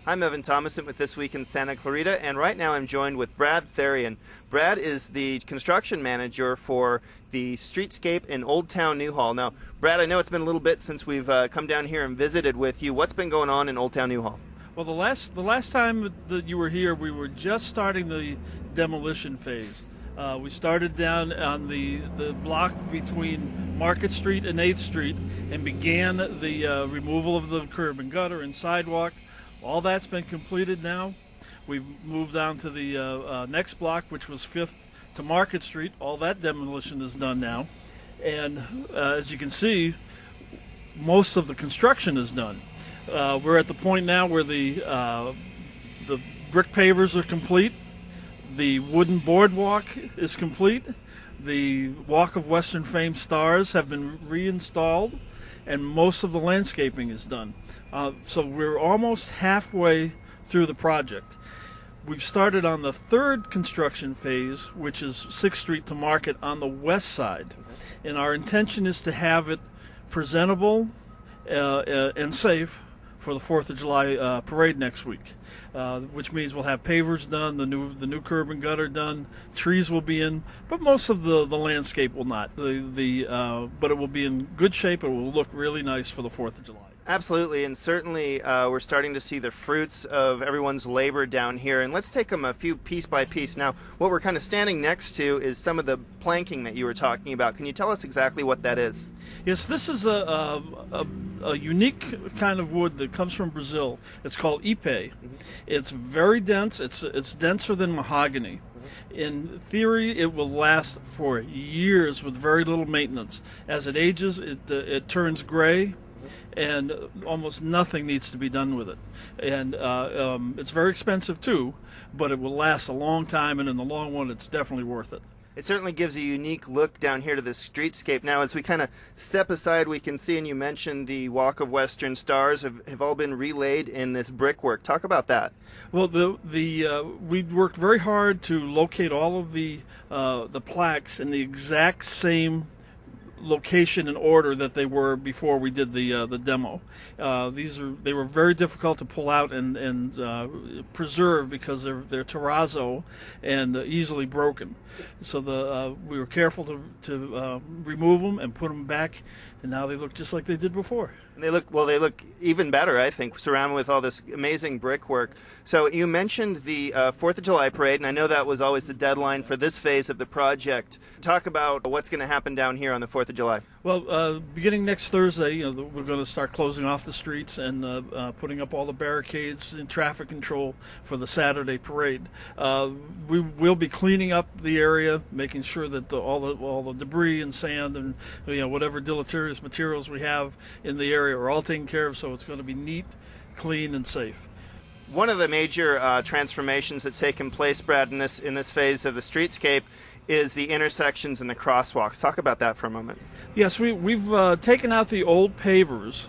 I'm Evan Thomason with This Week in Santa Clarita, and right now I'm joined with Brad Therian. Brad is the construction manager for the streetscape in Old Town Newhall. Now, Brad, I know it's been a little bit since we've come down here and visited with you. What's been going on in Old Town Newhall? Well, the last time that you were here, we were just starting the demolition phase. We started down on the block between Market Street and 8th Street and began the removal of the curb and gutter and sidewalk. All that's been completed now. We've moved on to the next block, which was 5th to Market Street. All that demolition is done now. And as you can see, most of the construction is done. We're at the point now where the brick pavers are complete. The wooden boardwalk is complete. The Walk of Western Fame stars have been reinstalled, and most of the landscaping is done. So we're almost halfway through the project. We've started on the third construction phase, which is 6th Street to Market on the west side. And our intention is to have it presentable and safe for the 4th of July parade next week, which means we'll have pavers done, the new curb and gutter done, trees will be in, but most of the landscape will not. But it will be in good shape. It will look really nice for the 4th of July. Absolutely, and certainly we're starting to see the fruits of everyone's labor down here. And let's take them a few piece by piece. Now, what we're kind of standing next to is some of the planking that you were talking about. Can you tell us exactly what that is? Yes, this is a unique kind of wood that comes from Brazil. It's called ipe. It's very dense. It's denser than mahogany. In theory, it will last for years with very little maintenance. As it ages, it turns gray, and almost nothing needs to be done with it. And it's very expensive too, but it will last a long time, and in the long run, it's definitely worth it. It certainly gives a unique look down here to the streetscape. Now, as we kind of step aside, we can see, and you mentioned the Walk of Western Stars have all been relaid in this brickwork. Talk about that. Well, we worked very hard to locate all of the plaques in the exact same location and order that they were before we did the demo. They were very difficult to pull out and preserve because they're terrazzo and easily broken. So we were careful to remove them and put them back, and now they look just like they did before. And they look even better, I think, surrounded with all this amazing brickwork. So you mentioned the 4th of July parade, and I know that was always the deadline for this phase of the project. Talk about what's going to happen down here on the 4th of July. Well, beginning next Thursday, we're going to start closing off the streets and putting up all the barricades and traffic control for the Saturday parade. We will be cleaning up the area, making sure that all the debris and sand and whatever deleterious materials we have in the area are all taken care of, so it's going to be neat, clean, and safe. One of the major transformations that's taken place, Brad, in this phase of the streetscape is the intersections and the crosswalks. Talk about that for a moment. Yes, we've taken out the old pavers,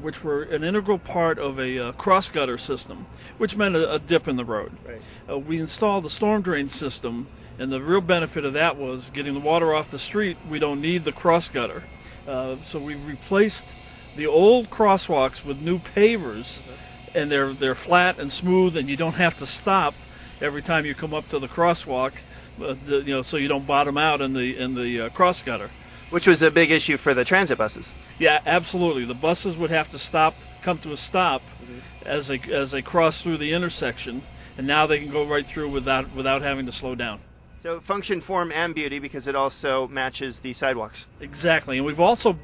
which were an integral part of a cross gutter system, which meant a dip in the road. Right. We installed a storm drain system, and the real benefit of that was getting the water off the street. We don't need the cross gutter. So we've replaced the old crosswalks with new pavers, and they're flat and smooth, and you don't have to stop every time you come up to the crosswalk, so you don't bottom out in the cross gutter. Which was a big issue for the transit buses. Yeah, absolutely. The buses would have to come to a stop as they cross through the intersection, and now they can go right through without having to slow down. So function, form, and beauty, because it also matches the sidewalks. Exactly, and we've also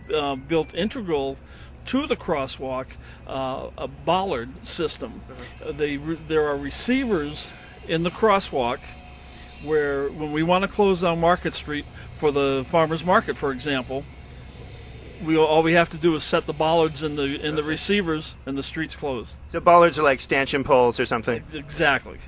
built integral to the crosswalk a bollard system. There are receivers in the crosswalk where, when we want to close down Market Street for the farmers market, for example, all we have to do is set the bollards in the receivers, and the street's closed. So bollards are like stanchion poles or something? Exactly.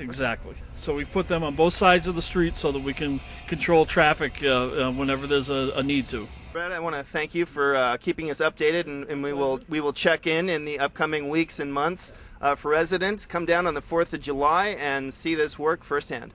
So we've put them on both sides of the street so that we can control traffic whenever there's a need to. Brad, I want to thank you for keeping us updated, and we will check in the upcoming weeks and months. For residents, come down on the 4th of July and see this work firsthand.